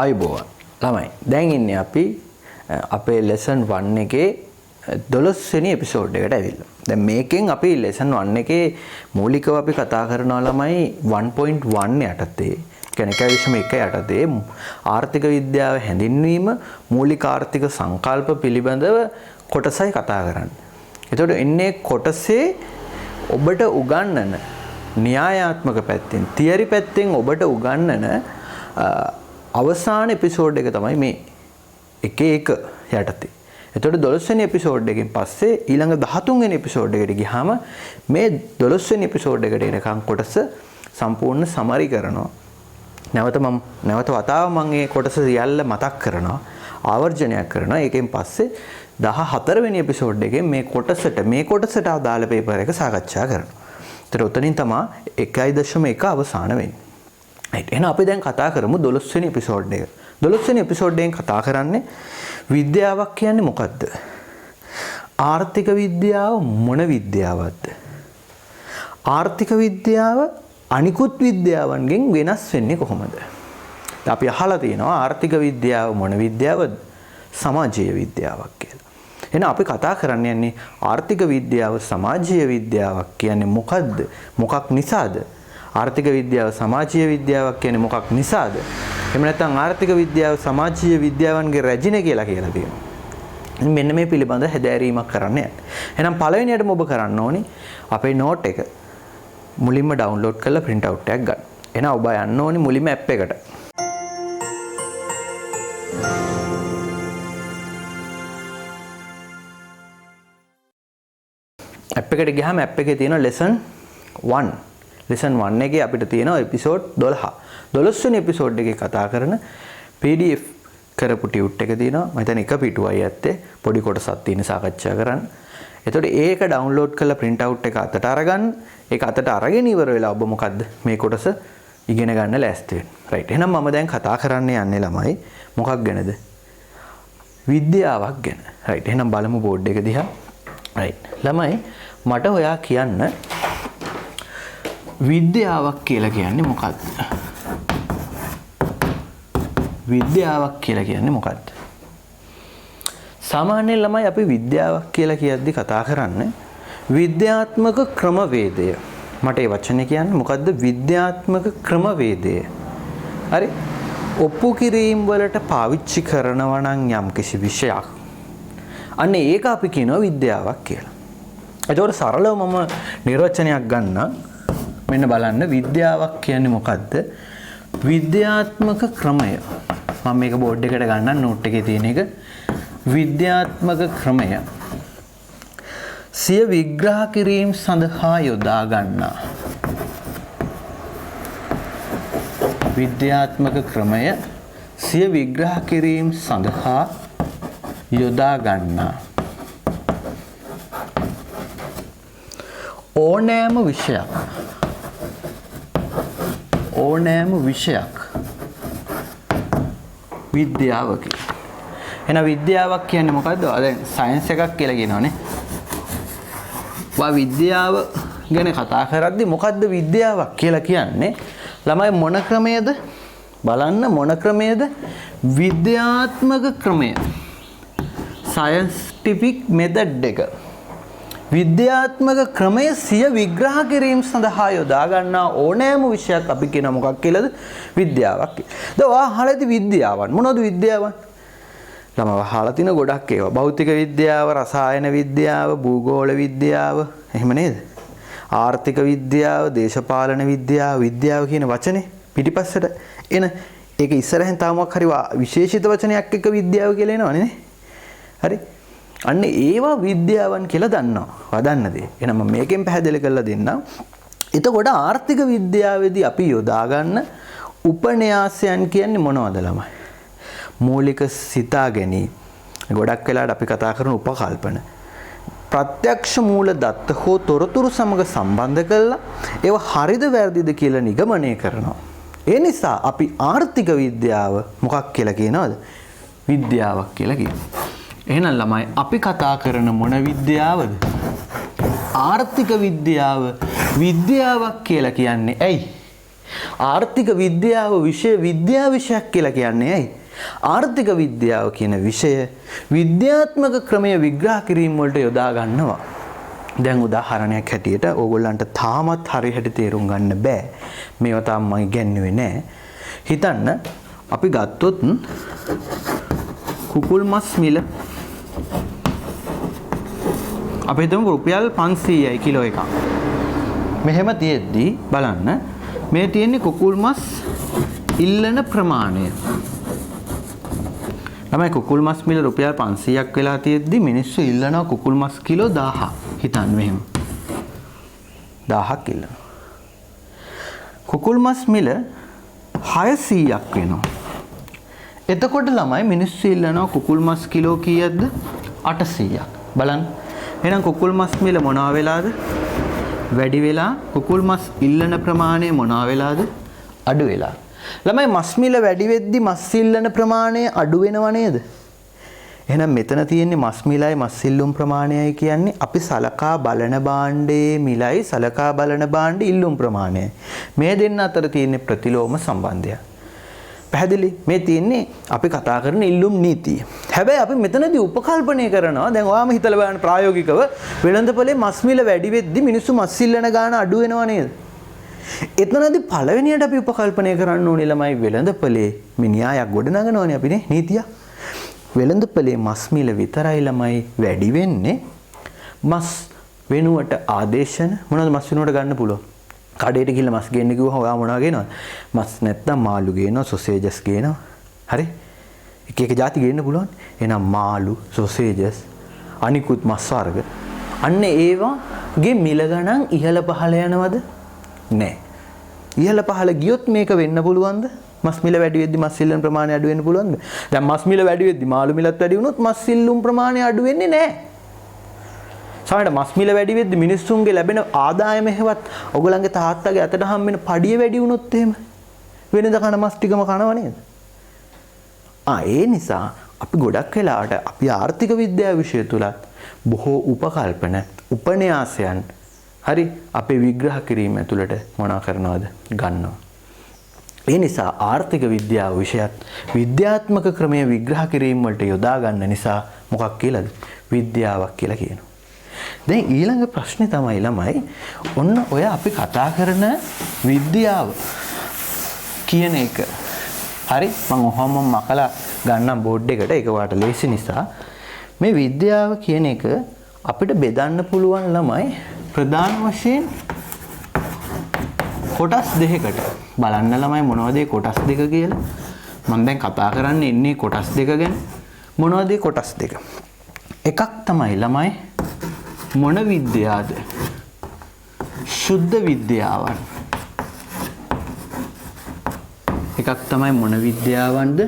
අයබෝවන් ළමයි දැන් ඉන්නේ අපි අපේ lesson 1 එකේ 12 වෙනි එපිසෝඩ් එකට ඇවිල්ලා. දැන් මේකෙන් අපි lesson 1 එකේ මූලිකව අපි කතා කරනවා ළමයි 1.1 යටතේ කියන්නේ විෂම 1 යටතේ ආර්ථික විද්‍යාව හැඳින්වීම මූලික ආර්ථික සංකල්ප පිළිබඳව කොටසයි කතා කරන්නේ. එතකොට එන්නේ කොටසේ ඔබට උගන්වන න්‍යායාත්මක පැත්තෙන් තියරි පැත්තෙන් ඔබට උගන්වන අවසාන එපිසෝඩ් එක තමයි මේ 1 යටතේ. එතකොට 12 වෙනි එපිසෝඩ් එකෙන් පස්සේ ඊළඟ 13 වෙනි එපිසෝඩ් එකට ගියාම මේ 12 වෙනි එපිසෝඩ් එකට එනකන් කොටස සම්පූර්ණ සමරි කරනවා. නැවත වතාව මම මේ කොටස සියල්ල මතක් කරනවා. ආවර්ජනයක් කරනවා. ඒකෙන් පස්සේ 14 වෙනි එපිසෝඩ් එකෙන් මේ කොටසට අදාළ පේපර් එක සාකච්ඡා කරනවා. ඒතර උතනින් තමයි 1.1 අවසාන වෙන්නේ. right එහෙනම් අපි දැන් කතා කරමු 12 වෙනි එපිසෝඩ් එක. 12 වෙනි එපිසෝඩ් එකෙන් කතා කරන්නේ විද්‍යාවක් කියන්නේ මොකක්ද? ආර්ථික විද්‍යාව මොන විද්‍යාවක්ද? ආර්ථික විද්‍යාව අනිකුත් විද්‍යාවන්ගෙන් වෙනස් වෙන්නේ කොහොමද? අපි අහලා තියෙනවා ආර්ථික විද්‍යාව මොන විද්‍යාවද? සමාජීය විද්‍යාවක් කියලා. එහෙනම් අපි කතා කරන්න යන්නේ ආර්ථික විද්‍යාව සමාජීය විද්‍යාවක් කියන්නේ මොකක්ද? මොකක් නිසාද? ආර්ථික විද්‍යාව සමාජීය විද්‍යාවක් කියන්නේ මොකක් නිසාද? එහෙම නැත්නම් ආර්ථික විද්‍යාව සමාජීය විද්‍යාවන්ගේ රැජින කියලා තියෙනවා. මෙන්න මේ පිළිබඳ හැදෑරීමක් කරන්න යන්න. එහෙනම් පළවෙනියටම ඔබ කරන්න ඕනි අපේ නෝට් එක මුලින්ම ඩවුන්ලෝඩ් කරලා print out එකක් ගන්න. එහෙනම් ඔබ යන්න ඕනි මුලින්ම app එකට. app එකට ගියාම app එකේ තියෙන lesson 1 lesson 1 එකේ අපිට තියෙනවා episode 12. 12 වෙනි episode එකේ කතා කරන PDF කරපු ටියුට් එක තියෙනවා. මම හිතන්නේ එක පිටුවයි ඇත්තේ. පොඩි කොටසක් තියෙන සාකච්ඡා කරන්න. එතකොට ඒක ඩවුන්ලෝඩ් කරලා print out එක අතට අරගන්න. ඒක අතට අරගෙන ඉවර වෙලා ඔබ මොකද්ද මේ කොටස ඉගෙන ගන්න ලෑස්ති වෙන්න. right. එහෙනම් මම දැන් කතා කරන්න යන්නේ ළමයි මොකක් ගැනද? විද්‍යාවක් ගැන. right. එහෙනම් බලමු බෝඩ් එක දිහා. right. ළමයි මට ඔයා කියන්න විද්‍යාවක් කියලා කියන්නේ මොකක්ද? විද්‍යාවක් කියලා කියන්නේ මොකක්ද? සාමාන්‍යයෙන් ළමයි අපි විද්‍යාවක් කියලා කියද්දි කතා කරන්නේ විද්‍යාත්මක ක්‍රමවේදය. මට ඒ වචනේ කියන්නේ මොකද්ද? විද්‍යාත්මක ක්‍රමවේදය. හරි? ඔප්පු කිරීම වලට පාවිච්චි කරනවා නම් යම්කිසි විෂයක්. අන්න ඒක අපි කියනවා විද්‍යාවක් කියලා. ඒතකොට සරලව මම නිර්වචනයක් ගන්නම්. මෙන්න බලන්න විද්‍යාවක් කියන්නේ මොකද්ද? විද්‍යාත්මක ක්‍රමය. මම මේක බෝඩ් එකට ගන්නම් නෝට් එකේ තියෙන එක. විද්‍යාත්මක ක්‍රමය සිය විග්‍රහ කිරීම සඳහා යොදා ගන්නා. විද්‍යාත්මක ක්‍රමය සිය විග්‍රහ කිරීම සඳහා යොදා ගන්නා ඕනෑම විෂයක් විද්‍යාවකි. එහෙනම් විද්‍යාවක් කියන්නේ මොකද්ද? දැන් සයන්ස් එකක් කියලා කියනවනේ. විද්‍යාව ගැන කතා කරද්දි මොකද්ද විද්‍යාවක් කියලා කියන්නේ? ළමයි මොන ක්‍රමයේද? බලන්න මොන ක්‍රමයේද? විද්‍යාත්මක ක්‍රමය. scientific method එක. විද්‍යාත්මක ක්‍රමය සිය විග්‍රහ කිරීම සඳහා යොදා ගන්නා ඕනෑම විෂයක් අපි කියන මොකක් කියලාද? විද්‍යාවක් කියලා. දැන් ඔයා අහලා ඇති විද්‍යාවන් මොනවද විද්‍යාවන්? ළමයි අහලා තියෙන ගොඩක් ඒවා. භෞතික විද්‍යාව, රසායන විද්‍යාව, භූගෝල විද්‍යාව, එහෙම නේද? ආර්ථික විද්‍යාව, දේශපාලන විද්‍යාව කියන වචනේ පිටිපස්සට එන ඒක ඉස්සරහින් තාමක් හරි විශේෂිත වචනයක් එක්ක විද්‍යාව කියලා එනවනේ නේ. හරි? අන්න ඒවා විද්‍යාවන් කියලා දන්නවා. වදන්න දේ. එහෙනම් මම මේකෙන් පැහැදිලි කරලා දෙන්නම්. එතකොට ආර්ථික විද්‍යාවේදී අපි යොදා ගන්න උපන්‍යාසයන් කියන්නේ මොනවද ළමයි? මූලික සිතා ගැනීම. ගොඩක් වෙලාවට අපි කතා කරන උපකල්පන. ප්‍රත්‍යක්ෂ මූල දත්ත හෝ තොරතුරු සමග සම්බන්ධ කරලා ඒව හරිද වැරදිද කියලා නිගමනය කරනවා. ඒ නිසා අපි ආර්ථික විද්‍යාව මොකක් කියලා කියනවද? විද්‍යාවක් කියලා කියනවා. එහෙනම් ළමයි අපි කතා කරන මොන විද්‍යාවද? ආර්ථික විද්‍යාව විද්‍යාවක් කියලා කියන්නේ ඇයි? ආර්ථික විද්‍යාව විෂයක් කියලා කියන්නේ ඇයි? ආර්ථික විද්‍යාව කියන විෂය විද්‍යාත්මක ක්‍රමය විග්‍රහ කිරීම වලට යොදා ගන්නවා. දැන් උදාහරණයක් හැටියට ඕගොල්ලන්ට තාමත් හරියට තේරුම් ගන්න බෑ. මේවා තාම මම ඉගෙනුවේ නෑ. හිතන්න අපි ගත්තොත් කුකුල් මස් මිල අපි හිතමු රුපියල් 500යි කිලෝ එකක්. මෙහෙම තියෙද්දි බලන්න මේ තියෙන්නේ කුකුල් මස් ඉල්ලන ප්‍රමාණය. ළමයි කුකුල් මස් මිල රුපියල් 500ක් වෙලා තියෙද්දි මිනිස්සු ඉල්ලනවා කුකුල් මස් කිලෝ 1000. හිතන්න මෙහෙම 1000ක් ඉල්ලනවා. කුකුල් මස් මිල 600ක් වෙනවා. එතකොට ළමයි මිනිස්සු ඉල්ලනවා කුකුල් මස් කිලෝ කීයක්ද? 800ක්. බලන්න. එහෙනම් කුකුල් මස් මිල මොනවා වෙලාද? වැඩි වෙලා කුකුල් මස් ඉල්ලන ප්‍රමාණය මොනවා වෙලාද? අඩු වෙලා. ළමයි මස් මිල වැඩි වෙද්දි මස් ඉල්ලන ප්‍රමාණය අඩු වෙනව නේද? එහෙනම් මෙතන තියෙන්නේ මස් මිලයි මස් ඉල්ලුම් ප්‍රමාණයයි කියන්නේ අපි සලකා බලන භාණ්ඩයේ මිලයි සලකා බලන භාණ්ඩ ඉල්ලුම් ප්‍රමාණයයි. මේ දෙන්න අතර තියෙන ප්‍රතිලෝම සම්බන්ධය. පැහැදිලි? මේ තියෙන්නේ අපි කතා කරන ඉල්ලුම් නීතිය. හැබැයි අපි මෙතනදී උපකල්පනය කරනවා. දැන් ඔයාම හිතලා බලන්න ප්‍රායෝගිකව වෙළඳපොලේ මස් මිල වැඩි වෙද්දි මිනිස්සු මස් ඉල්ලන ගාණ අඩු වෙනව නේද? එතනදී පළවෙනියට අපි උපකල්පනය කරන්න ඕනේ ළමයි වෙළඳපොලේ මේ න්‍යායක් ගොඩනගනවනේ අපිනේ නීතිය. වෙළඳපොලේ මස් මිල විතරයි ළමයි වැඩි වෙන්නේ. මස් වෙනුවට ආදේශන මොනවද මස් වෙනුවට ගන්න පුළුවන්? කඩේට ගිහලා මස් ගේන්න කිව්වම ඔයා මොනවා ගේනවද? මස් නැත්තම් මාළු ගේනවා, සොසේජස් ගේනවා. හරි? එක එක જાති ගේන්න පුළුවන්. එහෙනම් මාළු, සොසේජස්, අනිකුත් මස් වර්ග. අන්න ඒවාගේ මිල ගණන් ඉහළ පහළ යනවද? නෑ. ඉහළ පහළ ගියොත් මේක වෙන්න පුළුවන්ද? මස් මිල වැඩි වෙද්දි මස් ඉල්ලන ප්‍රමාණය අඩු වෙන්න පුළුවන්ද? දැන් මස් මිල වැඩි වෙද්දි මාළු මිලත් වැඩි වුණොත් මස් ඉල්ලුම් ප්‍රමාණය අඩු වෙන්නේ නැහැ. සමහරවිට මස් මිල වැඩි වෙද්දි මිනිස්සුන්ගේ ලැබෙන ආදායම හේවත් ඔයගලන්ගේ තාත්තගේ අතට හම් වෙන පඩිය වැඩි වුණොත් එහෙම වෙනද කන මස් ටිකම කනව නේද? ඒ නිසා අපි ගොඩක් වෙලාවට අපි ආර්ථික විද්‍යාව විෂය තුලත් බොහෝ උපකල්පන උපන්‍යාසයන් හරි අපේ විග්‍රහ කිරීම ඇතුළට මොනා කරනවද ගන්නවා. ඒ නිසා ආර්ථික විද්‍යාව විෂයත් විද්‍යාත්මක ක්‍රමයේ විග්‍රහ කිරීම වලට යොදා ගන්න නිසා මොකක් කියලාද? විද්‍යාවක් කියලා කියනවා. දැන් ඊළඟ ප්‍රශ්නේ තමයි ළමයි ඔන්න ඔය අපි කතා කරන විද්‍යාව කියන එක. හරි මම ඔහොම මකලා ගන්නම් බෝඩ් එකට ඒක වාට ලේසි නිසා මේ විද්‍යාව කියන එක අපිට බෙදන්න පුළුවන් ළමයි ප්‍රධාන වශයෙන් කොටස් දෙකකට. බලන්න ළමයි මොනවද මේ කොටස් දෙක කියලා. මම දැන් කතා කරන්න ඉන්නේ කොටස් දෙක ගැන. මොනවද මේ කොටස් දෙක? එකක් තමයි ළමයි මොන විද්‍යාවද? ශුද්ධ විද්‍යාවන්. එකක් තමයි මොන විද්‍යාවන්ද?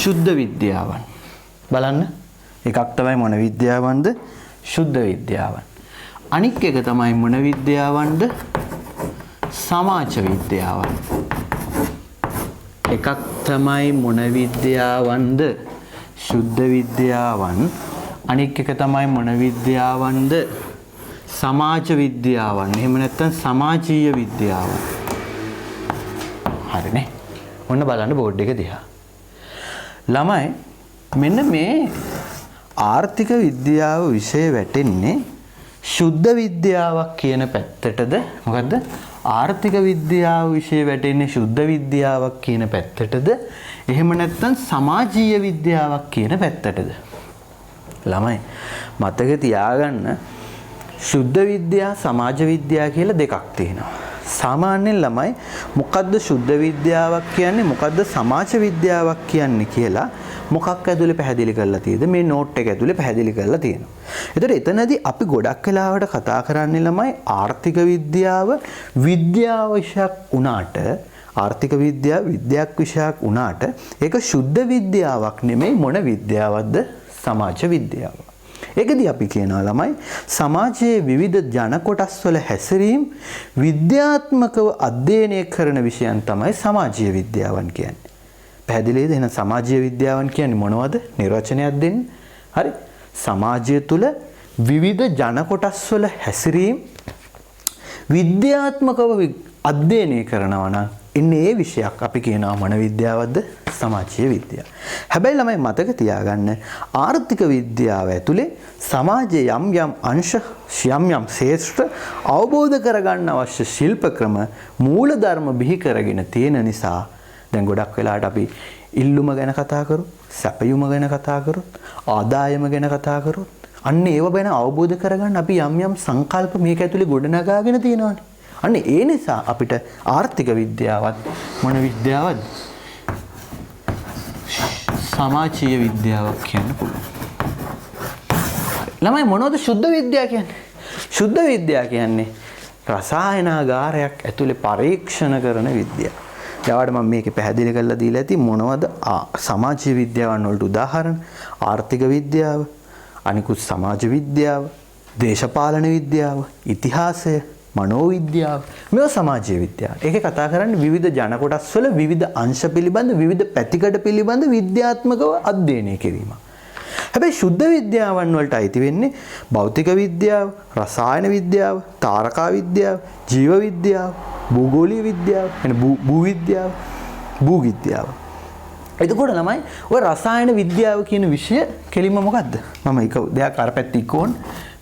ශුද්ධ විද්‍යාවන්. බලන්න. එකක් තමයි මොන විද්‍යාවන්ද? ශුද්ධ විද්‍යාවන්. අනික් එක තමයි මොන විද්‍යාවන්ද? සමාජ විද්‍යාවන්. එකක් තමයි මොන විද්‍යාවන්ද? ශුද්ධ විද්‍යාවන්. අනික් එක තමයි මොන විද්‍යාවන්ද? සමාජ විද්‍යාවන්. එහෙම නැත්නම් සමාජීය විද්‍යාවන්. හරිනේ. ඔන්න බලන්න බෝඩ් එක දිහා. ළමයි මෙන්න මේ ආර්ථික විද්‍යාව විෂය වැටෙන්නේ ශුද්ධ විද්‍යාවක් කියන පැත්තටද? මොකද්ද? ආර්ථික විද්‍යාව විෂය වැටෙන්නේ ශුද්ධ විද්‍යාවක් කියන පැත්තටද? එහෙම නැත්නම් සමාජීය විද්‍යාවක් කියන පැත්තටද? ළමයි මතක තියාගන්න ශුද්ධ විද්‍යාව සමාජ විද්‍යාව කියලා දෙකක් තියෙනවා. සාමාන්‍යයෙන් ළමයි මොකද්ද ශුද්ධ විද්‍යාවක් කියන්නේ මොකද්ද සමාජ විද්‍යාවක් කියන්නේ කියලා මොකක් ඇතුලේ පැහැදිලි කරලා තියෙද මේ නෝට් එක ඇතුලේ පැහැදිලි කරලා තියෙනවා. ඒතර එතනදී අපි ගොඩක් වෙලාවට කතා කරන්නේ ළමයි ආර්ථික විද්‍යාව විද්‍යාව විෂයක් වුණාට ආර්ථික විද්‍යාව විද්‍යාවක් විෂයක් වුණාට ඒක ශුද්ධ විද්‍යාවක් නෙමෙයි මොන විද්‍යාවක්ද? සමාජ විද්‍යාව. ඒකදී අපි කියනවා ළමයි සමාජයේ විවිධ ජන කොටස් වල හැසිරීම විද්‍යාත්මකව අධ්‍යයනය කරන විෂයන් තමයි සමාජීය විද්‍යාවන් කියන්නේ. පැහැදිලිද? එහෙනම් සමාජීය විද්‍යාවන් කියන්නේ මොනවද? නිර්වචනයක් දෙන්න. හරි. සමාජය තුල විවිධ ජන කොටස් වල හැසිරීම විද්‍යාත්මකව අධ්‍යයනය කරනවා නම් ඉන්නේ ඒ විෂයක් අපි කියනවා මොන විද්‍යාවක්ද? සමාජීය විද්‍යාව. හැබැයි ළමයි මතක තියාගන්න ආර්ථික විද්‍යාව ඇතුලේ සමාජයේ යම් යම් අංශ යම් යම් ශේෂ්ත්‍ර අවබෝධ කරගන්න අවශ්‍ය ශිල්ප ක්‍රම මූලධර්ම බිහි කරගෙන තියෙන නිසා දැන් ගොඩක් වෙලාවට අපි ඉල්ලුම ගැන කතා කරමු, සැපයුම ගැන කතා කරමු, ආදායම ගැන කතා කරමු. අන්න ඒව ගැන අවබෝධ කරගන්න අපි යම් යම් සංකල්ප මේක ඇතුලේ ගොඩනගාගෙන තියෙනවානේ. අන්න ඒ නිසා අපිට ආර්ථික විද්‍යාවත් මොන විද්‍යාවක්ද? සමාජීය විද්‍යාවක් කියන්න පුළුවන්. ළමයි මොනවද සුද්ධ විද්‍යාව කියන්නේ? සුද්ධ විද්‍යාව කියන්නේ රසායනාගාරයක් ඇතුලේ පරීක්ෂණ කරන විද්‍යාව. ඊට මම මේකේ පැහැදිලි කරලා දීලා ඇති මොනවද සමාජීය විද්‍යාවන් වලට උදාහරණ ආර්ථික විද්‍යාව, අනිකුත් සමාජ විද්‍යාව, දේශපාලන විද්‍යාව, ඉතිහාසය, මනෝවිද්‍යාව මේවා සමාජීය විද්‍යාව. ඒකේ කතා කරන්නේ විවිධ ජන කොටස් වල විවිධ අංශ පිළිබඳ විවිධ පැතිකඩ පිළිබඳ විද්‍යාත්මකව අධ්‍යයනය කිරීම. හැබැයි සුද්ධ විද්‍යාවන් වලට අයිති වෙන්නේ භෞතික විද්‍යාව, රසායන විද්‍යාව, තාරකා විද්‍යාව, ජීව විද්‍යාව, භූගෝලීය විද්‍යාව, එන භූ විද්‍යාව, භූ විද්‍යාව. එතකොට ළමයි ඔය රසායන විද්‍යාව කියන විෂය කෙලින්ම මොකද්ද? මම එක දෙයක් අර පැත්තේ ඉක්කොන්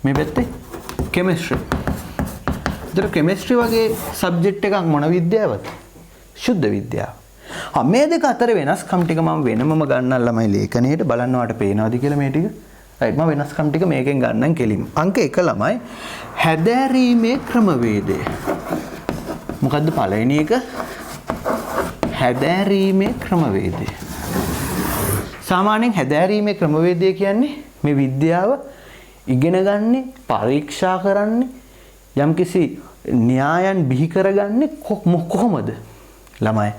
මේ පැත්තේ කෙමිස්ට්‍රි. ඒතර කෙමිස්ට්‍රි වගේ සබ්ජෙක්ට් එකක් මොන විද්‍යාවද? සුද්ධ විද්‍යාව. මේ දෙක අතර වෙනස්කම් ටික මම වෙනමම ගන්නම් ළමයි ලේඛනයේට බලන්න වාට පේනවාද කියලා මේ ටික. රයිට් මම වෙනස්කම් ටික මේකෙන් ගන්නම් කෙලින්ම. අංක 1 ළමයි හැදෑරීමේ ක්‍රමවේදය. මොකද්ද පළවෙනි එක? හැදෑරීමේ ක්‍රමවේදය. සාමාන්‍යයෙන් හැදෑරීමේ ක්‍රමවේදය කියන්නේ මේ විද්‍යාව ඉගෙන ගන්නේ පරීක්ෂා කරන්නේ යම්කිසි න්‍යායන් බිහි කරගන්නේ කොහොමද? ළමයි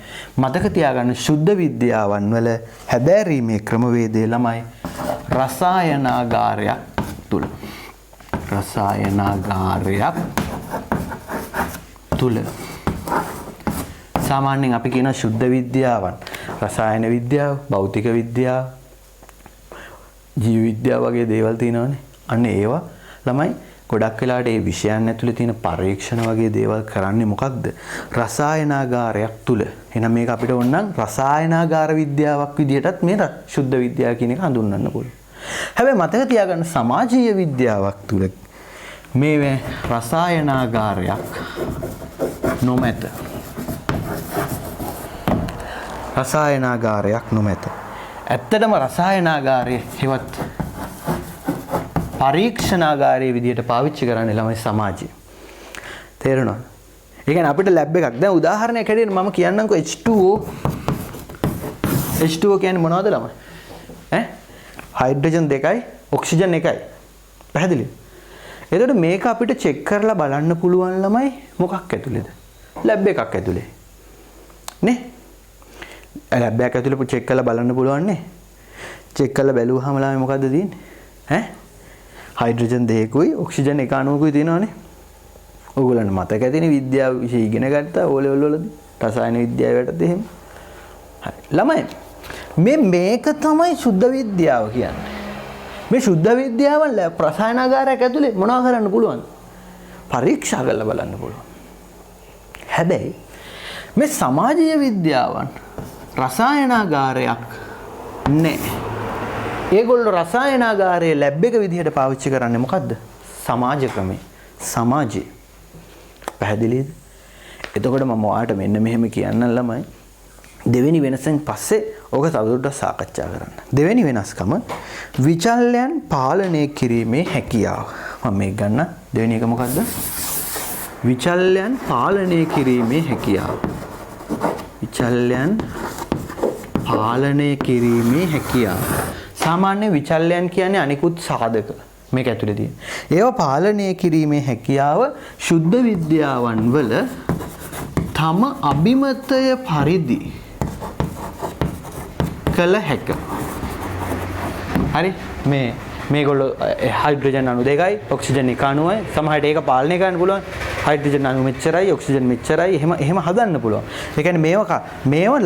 මතක තියාගන්න සුද්ධ විද්‍යාවන් වල හැදෑරීමේ ක්‍රමවේදය ළමයි රසායනාගාරයක් තුල සාමාන්‍යයෙන් අපි කියන සුද්ධ විද්‍යාවන් රසායන විද්‍යාව, භෞතික විද්‍යාව, ජීව විද්‍යාව වගේ දේවල් තියෙනවානේ. අන්න ඒවා ළමයි ගොඩක් වෙලාවට මේ විෂයන් ඇතුලේ තියෙන පරීක්ෂණ වගේ දේවල් කරන්නේ මොකක්ද? රසායනාගාරයක් තුල. එහෙනම් මේක අපිට ඕනනම් රසායනාගාර විද්‍යාවක් විදිහටත් මේ සුද්ධ විද්‍යාව කියන එක හඳුන්වන්න පුළුවන්. හැබැයි මතක තියාගන්න සමාජීය විද්‍යාවක් තුල මේ රසායනාගාරයක් නොමැත. රසායනාගාරයක් නොමැත. ඇත්තටම රසායනාගාරයේ හෙවත් පරීක්ෂණාගාරයේ විදිහට පාවිච්චි කරන්නේ ළමයි සමාජය. තේරෙනවද? ඒ කියන්නේ අපිට ලැබ් එකක්. දැන් උදාහරණයක් හැටියට මම කියන්නම්කෝ H2O. H2O කියන්නේ මොනවද ළමයි? හයිඩ්‍රජන් 2යි ඔක්සිජන් 1යි. පැහැදිලිද? එතකොට මේක අපිට චෙක් කරලා බලන්න පුළුවන් ළමයි මොකක් ඇතුලේද? ලැබ් එකක් ඇතුලේ. නේ? ලැබ් එකක් ඇතුලේ චෙක් කරලා බලන්න පුළුවන් නේ? චෙක් කරලා බැලුවාම ළමයි මොකද්ද තියෙන්නේ? හයිඩ්‍රජන් 2කුයි ඔක්සිජන් 1 අණුවකුයි තියෙනවානේ. ඕගොල්ලන්ට මතක ඇතිනේ විද්‍යාව විෂය ඉගෙන ගත්තා ඕ ලෙවල් වලදී. රසායන විද්‍යාව යටතේ එහෙම. හරි. ළමයි මේක තමයි සුද්ධ විද්‍යාව කියන්නේ. මේ සුද්ධ විද්‍යාව රසායනාගාරයක් ඇතුලේ මොනවා කරන්න පුළුවන්ද? පරීක්ෂා කරලා බලන්න පුළුවන්. හැබැයි මේ සමාජීය විද්‍යාවන් රසායනාගාරයක් නැහැ. ඒගොල්ලෝ රසායනාගාරයේ ලැබ් එක විදිහට පාවිච්චි කරන්නේ මොකද්ද? සමාජ ක්‍රමය. සමාජය. පැහැදිලිද? එතකොට මම ඔයාලට මෙන්න මෙහෙම කියන්නම් ළමයි. දෙවෙනි වෙනසෙන් පස්සේ ඕක තවදුරටත් සාකච්ඡා කරන්න. දෙවෙනි වෙනස්කම විචල්යන් පාලනය කිරීමේ හැකියාව. මම මේක ගන්න. දෙවෙනි එක මොකද්ද? විචල්යන් පාලනය කිරීමේ හැකියාව. විචල්යන් පාලනය කිරීමේ හැකියාව. සාමාන්‍ය විචල්යන් කියන්නේ අනිකුත් සාධක මේක ඇතුලේ තියෙන. ඒවා පාලනය කිරීමේ හැකියාව සුද්ධ විද්‍යාවන් වල තම අභිමතය පරිදි කළ හැක. හරි මේගොල්ලෝ හයිඩ්‍රජන් අණු 2යි ඔක්සිජන් 1 අණුවයි සමහරට ඒක පාලනය කරන්න පුළුවන්. හයිඩ්‍රජන් අණු මෙච්චරයි ඔක්සිජන් මෙච්චරයි එහෙම හදන්න පුළුවන්. ඒ කියන්නේ මේවා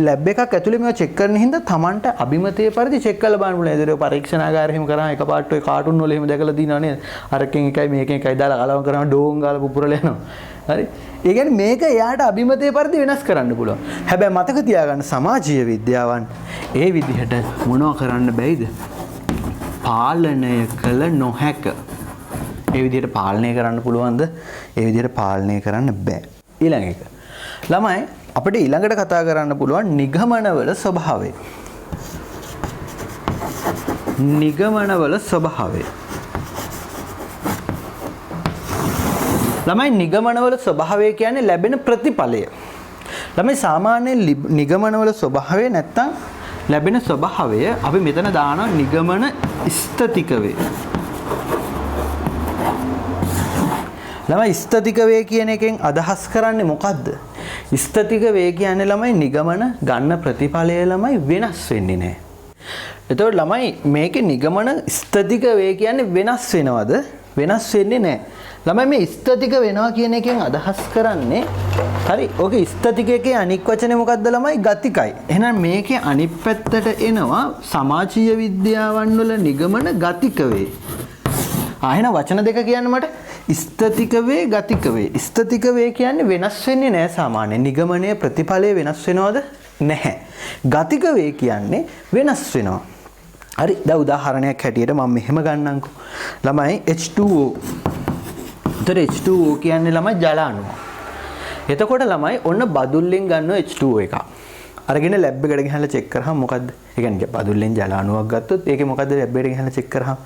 ලැබ් එකක් ඇතුලේ මේවා චෙක් කරන හින්දා Tamanට අභිමතයේ පරිදි චෙක් කරලා බලන්න පුළුවන්. ඒතර පරීක්ෂණාගාරය එහෙම කරා එකපාරට ඔය කාටුන් වල එහෙම දැකලා දිනනවා නේද? අරකින් එකයි මේකෙන් එකයි දාලා කලවම් කරනවා ඩෝන් ගාලා පුපුරලා යනවා. හරි. ඒ කියන්නේ මේක එයාට අභිමතයේ පරිදි වෙනස් කරන්න පුළුවන්. හැබැයි මතක තියාගන්න සමාජීය විද්‍යාවන් ඒ විදිහට මොනව කරන්න බැයිද? පාලනය කළ නොහැක. ඒ විදිහට පාලනය කරන්න පුළුවන්ද? ඒ විදිහට පාලනය කරන්න බෑ. ඊළඟ එක. ළමයි අපිට ඊළඟට කතා කරන්න පුළුවන් නිගමනවල ස්වභාවය. නිගමනවල ස්වභාවය. ළමයි නිගමනවල ස්වභාවය කියන්නේ ලැබෙන ප්‍රතිඵලය. ළමයි සාමාන්‍ය නිගමනවල ස්වභාවය නැත්තම් ලැබෙන ස්වභාවය අපි මෙතන දානවා නිගමන ස්ථතික වේ. ළමයි ස්ථතික වේ කියන එකෙන් අදහස් කරන්නේ මොකද්ද? ස්ථතික වේ කියන්නේ ළමයි නිගමන ගන්න ප්‍රතිඵලය ළමයි වෙනස් වෙන්නේ නැහැ. එතකොට ළමයි මේකේ නිගමන ස්ථතික වේ කියන්නේ වෙනස් වෙනවද? වෙනස් වෙන්නේ නැහැ. ළමයි මේ ස්ථතික වෙනවා කියන එකෙන් අදහස් කරන්නේ හරි. ඕකේ ස්ථතික එකේ අනික් වචනේ මොකද්ද ළමයි? ගතිකයි. එහෙනම් මේකේ අනිත් පැත්තට එනවා සමාජීය විද්‍යාවන් වල නිගමන ගතික වේ. එහෙනම් වචන දෙක කියන්න මට. ස්ථතික වේ ගතික වේ. ස්ථතික වේ කියන්නේ වෙනස් වෙන්නේ නැහැ සාමාන්‍ය. නිගමනයේ ප්‍රතිඵලය වෙනස් වෙනවද? නැහැ. ගතික වේ කියන්නේ වෙනස් වෙනවා. හරි. දැන් උදාහරණයක් හැටියට මම මෙහෙම ගන්නම්කෝ. ළමයි H2O. ඒතර H2O කියන්නේ ළමයි ජල අණුව. එතකොට ළමයි ඔන්න බදුල්ලෙන් ගන්නවා H2O එකක්. අරගෙන ලැබ් එකට ගිහලා චෙක් කරාම මොකද්ද? ඒ කියන්නේ බදුල්ලෙන් ජල අණුවක් ගත්තොත් ඒකේ මොකද්ද ලැබ් එකට ගිහලා චෙක් කරාම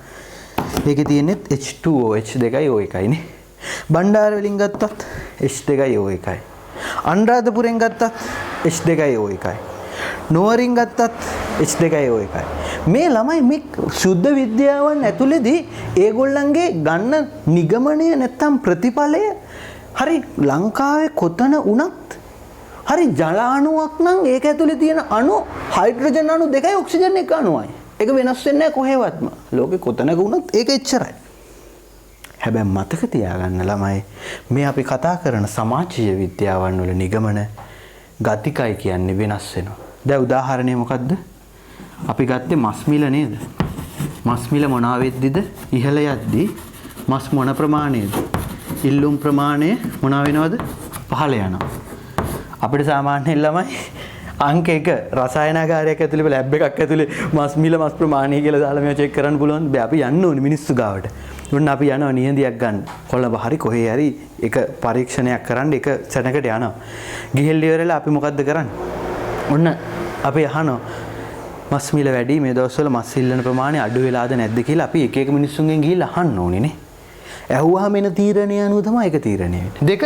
ඒකේ තියෙන්නේ H2O H2යි O එකයි නේ. බණ්ඩාර වලින් ගත්තත් H2යි O එකයි. අනුරාධපුරෙන් ගත්තත් H2යි O එකයි. නුවරින් ගත්තත් H2යි O එකයි. මේ ළමයි මේ සුද්ධ විද්‍යාවන් ඇතුළේදී ඒගොල්ලන්ගේ ගන්න නිගමනය නැත්තම් ප්‍රතිඵලය හරි ලංකාවේ කොතන වුණත් හරි ජල අණුවක් නම් ඒක ඇතුලේ තියෙන අණු හයිඩ්‍රජන් අණු දෙකයි ඔක්සිජන් එක අණුවයි. ඒක වෙනස් වෙන්නේ නැහැ කොහෙවත්ම. ලෝකේ කොතනක වුණත් ඒක එච්චරයි. හැබැයි මතක තියාගන්න ළමයි මේ අපි කතා කරන සමාජීය විද්‍යාවන් වල නිගමන ගතිකයි කියන්නේ වෙනස් වෙනවා. දැන් උදාහරණය මොකද්ද? අපි ගත්තේ මස් මිල නේද? මස් මිල මොනවා වෙද්දිද? ඉහළ යද්දී මස් මොන ප්‍රමාණයද? ඉල්ලුම් ප්‍රමාණය මොනවා වෙනවද? පහළ යනවා. අපිට සාමාන්‍යයෙන් ළමයි අංක 1 රසායනාගාරයක් ඇතුලේ ලැබ් එකක් ඇතුලේ මස් මිල මස් ප්‍රමාණය කියලා දාලා මේවා චෙක් කරන්න පුළුවන්. බෑ අපි යන්න ඕනේ මිනිස්සු ගාවට. උන්න අපි යනවා නියඳියක් ගන්න. කොළඹ හරි කොහේ හරි එක පරීක්ෂණයක් කරන්න එක සැනකට යනවා. ගිහිල්ලා ඉවරලා අපි මොකද්ද කරන්නේ? ඔන්න අපි අහනවා මස් මිල වැඩි මේ දවස්වල මස් ඉල්ලන ප්‍රමාණය අඩු වෙලාද නැද්ද කියලා අපි එක එක මිනිස්සුන්ගෙන් ගිහිල්ලා අහන්න ඕනේ නේ. ඇහුවාම එන තීරණය අනුව තමයි ඒක තීරණය වෙන්නේ. දෙක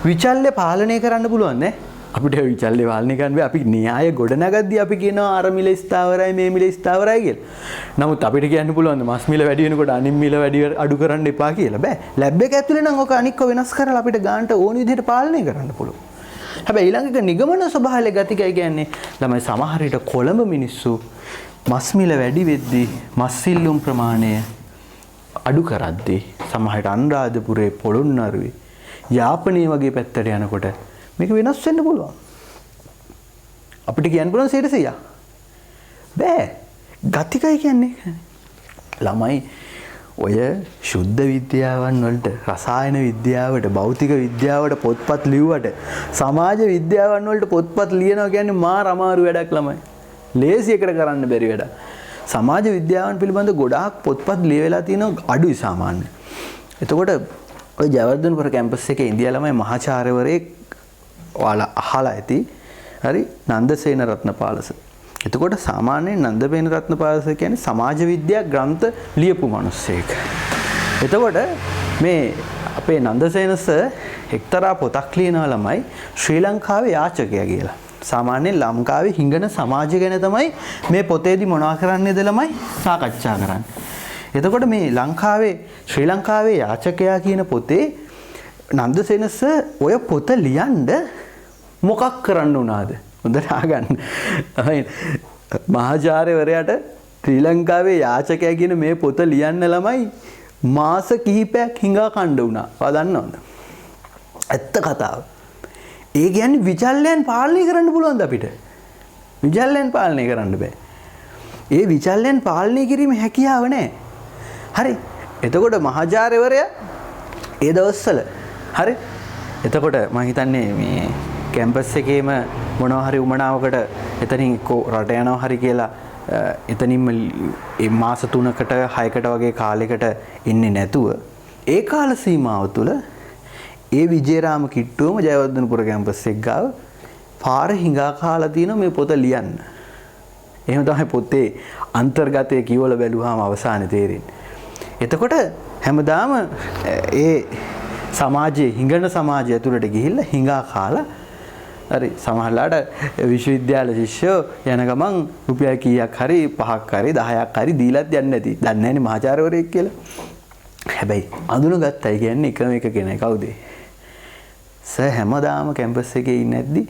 විචල්්‍ය පාලනය කරන්න පුළුවන් නේ. අපිට විචල්්‍ය පාලනය කරන්න බෑ. අපි න්‍යාය ගොඩනගද්දී අපි කියනවා අර මිල ස්ථාවරයි මේ මිල ස්ථාවරයි කියලා. නමුත් අපිට කියන්න පුළුවන් මස් මිල වැඩි වෙනකොට අනිත් මිල වැඩි අඩු කරන්න එපා කියලා. බෑ. ලැබ් එක ඇතුලේ නම් ඔක අනික්ක වෙනස් කරලා අපිට ගන්නට ඕන විදිහට පාලනය කරන්න පුළුවන්. හැබැයි ඊළඟට නිගමන ස්වභාවය ගතිකයි කියන්නේ ළමයි සමහර විට කොළඹ මිනිස්සු මස් මිල වැඩි වෙද්දී මස් ඉල්ලුම් ප්‍රමාණය අඩු කරද්දී සමහරට අනුරාධපුරේ පොළොන්නරුවේ යාපනයේ වගේ පැත්තට යනකොට මේක වෙනස් වෙන්න පුළුවන්. අපිට කියන්න පුළුවන් 100%. බෑ. ගතිකයි කියන්නේ. ළමයි ඔය ශුද්ධ විද්‍යාවන් වලට රසායන විද්‍යාවට භෞතික විද්‍යාවට පොත්පත් ලියුවට සමාජ විද්‍යාවන් වලට පොත්පත් ලියනවා කියන්නේ මාර අමාරු වැඩක් ළමයි. ලේසි එකට කරන්න බැරි වැඩක්. සමාජ විද්‍යාවන් පිළිබඳ ගොඩාක් පොත්පත් ලියවිලා තියෙනවා අඩුයි සාමාන්‍ය. එතකොට ඔය ජයවර්ධනපුර කැම්පස් එකේ ඉන්දියා ළමයි මහාචාර්යවරයෙක් ඔයාලා අහලා ඇති. හරි නන්දසේන රත්නපාලස. එතකොට සාමාන්‍යයෙන් නන්දසේන රත්නපාලස කියන්නේ සමාජ විද්‍යා ග්‍රන්ථ ලියපු මිනිස්සෙක්. එතකොට මේ අපේ නන්දසේන සර් එක්තරා පොතක් ලියනවා ළමයි ශ්‍රී ලංකාවේ යාචකයා කියලා. සාමාන්‍යයෙන් ලංකාවේ හිඟන සමාජය ගැන තමයි මේ පොතේදී මොනවා කරන්නේද ළමයි සාකච්ඡා කරන්නේ. එතකොට මේ ලංකාවේ ශ්‍රී ලංකාවේ යාචකයා කියන පොතේ නන්දසේන සර් ඔය පොත ලියන්න මොකක් කරන්න උනාද? හොඳට අහගන්න. මහාචාර්යවරයාට ශ්‍රී ලංකාවේ යාචකයා කියන මේ පොත ලියන්න ළමයි මාස කිහිපයක් හිඟා කණ්ඩ වුණා. ඔයා දන්නවද? ඇත්ත කතාව. ඒ කියන්නේ විචල්යන් පාලනය කරන්න පුළුවන්ද අපිට? විචල්යන් පාලනය කරන්න බෑ. ඒ විචල්යන් පාලනය කිරීමේ හැකියාව නැහැ. හරි. එතකොට මහාචාර්යවරයා ඒ දවස්වල හරි එතකොට මම හිතන්නේ මේ කැම්පස් එකේම මොනවා හරි උමනාවකට එතනින් රට යනවා හරි කියලා එතනින්ම මේ මාස 3කට 6කට වගේ කාලයකට ඉන්නේ නැතුව ඒ කාල සීමාව තුළ ඒ විජේරාම කිට්ටුවම ජයවර්ධනපුර කැම්පස් එක ගාව පාරේ හිඟා කාලා තියෙන මේ පොත ලියන්න. එහෙම තමයි පොතේ අන්තර්ගතය කියවල බැලුවාම අවසානයේ තේරෙන්නේ. එතකොට හැමදාම ඒ සමාජයේ හිඟන සමාජය ඇතුළට ගිහිල්ලා හිඟා කාලා හරි සමහරලාට විශ්වවිද්‍යාල ශිෂ්‍යෝ යන ගමන් රුපියල් කීයක් හරි 5ක් හරි 10ක් හරි දීලත් යන්නේ නැති. දන්නේ නැනේ මහාචාර්යවරයෙක් කියලා. හැබැයි අඳුනගත්තයි කියන්නේ එකම එක කෙනෙක් කවුද? සර් හැමදාම කැම්පස් එකේ ඉන්නේ නැද්දි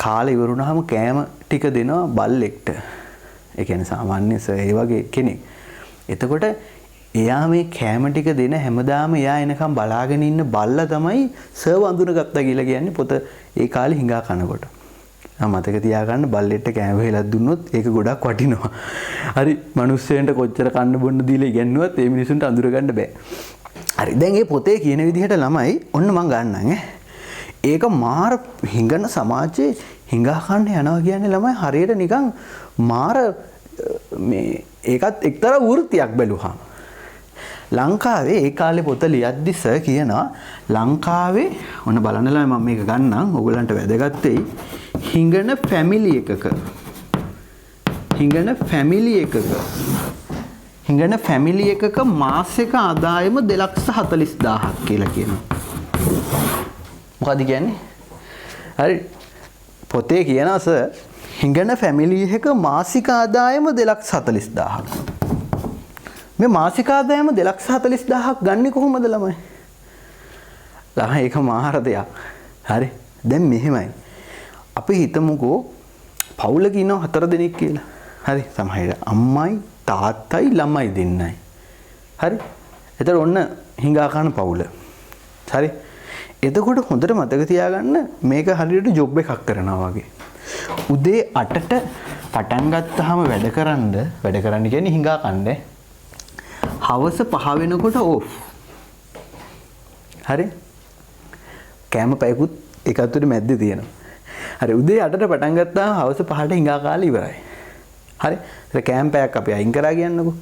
කාලේ ඉවරුනහම කෑම ටික දෙනවා බල්ලෙක්ට. ඒ කියන්නේ සාමාන්‍ය සර් ඒ වගේ කෙනෙක්. එතකොට එයා මේ කෑම ටික දෙන හැමදාම එයා එනකම් බලාගෙන ඉන්න බල්ලා තමයි සර්ව අඳුනගත්තා කියලා කියන්නේ පොත ඒ කාලේ හිඟා කනකොට. මතක තියාගන්න බල්ලෙක්ට කෑම වේලක් දුන්නොත් ඒක ගොඩක් වටිනවා. හරි මිනිස්සෙන්ට කොච්චර කන්න බොන්න දීලා ඉගෙනුවත් ඒ මිනිසුන්ට අඳුර ගන්න බෑ. හරි දැන් මේ පොතේ කියන විදිහට ළමයි ඔන්න මම ගන්නම් ඒක මාර හිඟන සමාජයේ හිඟා කන්න යනවා කියන්නේ ළමයි හරියට නිකන් මාර මේ ඒකත් එක්තරා වෘත්තියක් බැලුවාම ලංකාවේ ඒ කාලේ පොත ලියද්දි සර් කියනවා ලංකාවේ ඔන්න බලන්නලා මම මේක ගන්නම් ඕගලන්ට වැදගත් වෙයි හිඟන ෆැමිලි එකක හිඟන ෆැමිලි එකක මාසික ආදායම 2,40,000ක් කියලා කියනවා. මොකද කියන්නේ? හරි පොතේ කියනවා සර් හිඟන ෆැමිලි එකක මාසික ආදායම 2,40,000ක්. මේ මාසික ආදායම 2,40,000ක් ගන්නේ කොහොමද ළමයි? ළමයි ඒක මාර දෙයක්. හරි. දැන් මෙහෙමයි. අපි හිතමුකෝ පවුලක ඉන්න 4 දෙනෙක් කියලා. හරි. සමහරවිට අම්මයි, තාත්තයි, ළමයි දෙන්නයි. හරි. එතකොට ඔන්න හිඟා කන පවුල. හරි. එතකොට හොඳට මතක තියාගන්න මේක හරියට ජොබ් එකක් කරනවා වගේ. උදේ 8ට පටන් ගත්තාම වැඩ කරන්න කියන්නේ හිඟා කන්නේ. හවස 5 වෙනකොට ඕෆ්. හරි. කෑම පැයකුත් එක අතුරේ මැද්දේ තියෙනවා. හරි උදේ 8ට පටන් ගත්තාම හවස 5ට හිඟා කාලේ ඉවරයි. හරි. ඒක කෑම පැයක් අපි අයින් කරා කියන්නකෝ.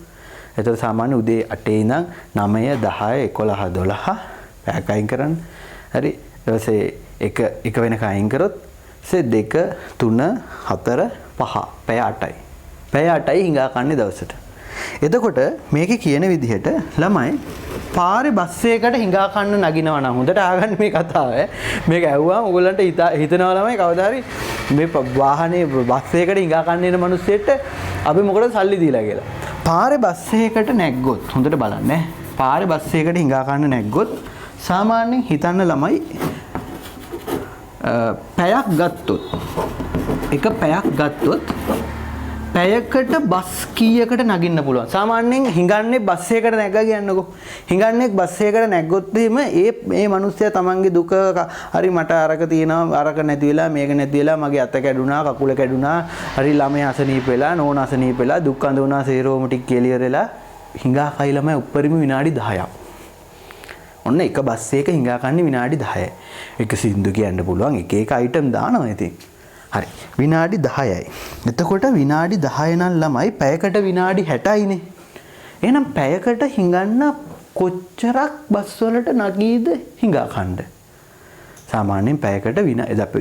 එතකොට සාමාන්‍ය උදේ 8 ඉඳන් 9 10 11 12 පැයක් අයින් කරන්න. හරි. ඊට පස්සේ එක වෙනකන් අයින් කරොත් සේ 2 3 4 5 පැය 8යි. පැය 8යි හිඟා කන්නේ දවසට. එතකොට මේකේ කියන විදිහට ළමයි පාරේ බස් එකකට හිඟා කන්න නගිනවා නම් හොඳට ආගන්න මේ කතාව. මේක ඇහුවාම ඔයගලන්ට හිතනවා ළමයි කවදා හරි මේ වාහනේ බස් එකකට හිඟා කන්න එන මිනිස්සෙට අපි මොකටද සල්ලි දීලා කියලා. පාරේ බස් එකකට නැග්ගොත් හොඳට බලන්න පාරේ බස් එකකට හිඟා කන්න නැග්ගොත් සාමාන්‍යයෙන් හිතන්න ළමයි පැයක් ගත්තොත් පැයකට බස් කීයකට නගින්න පුළුවන්. සාමාන්‍යයෙන් හිඟන්නේ බස් එකකට නැග්ගා කියන්නකෝ. හිඟන්නේ බස් එකකට නැග්ගොත් එහෙම මේ මිනිස්සයා තමන්ගේ දුක හරි මට අරක තියෙනවා අරක නැති වෙලා මේක නැති වෙලා මගේ අත කැඩුනා කකුල කැඩුනා හරි ළමයා අසනීප වෙලා නෝන අසනීප වෙලා දුක් අඳුනා සේරෝම ටික කෙලියර වෙලා හිඟා කයි ළමයි උඩරිම විනාඩි 10ක්. ඔන්න එක බස් එකක හිඟා කන්නේ විනාඩි 10යි. එක සින්දු කියන්න පුළුවන් එක අයිටම් දානවා ඉතින්. හරි විනාඩි 10යි. එතකොට විනාඩි 10 නම් ළමයි පැයකට විනාඩි 60යිනේ. එහෙනම් පැයකට හිඟන්න කොච්චරක් බස් වලට නගීද හිඟා කන්න? සාමාන්‍යයෙන් පැයකට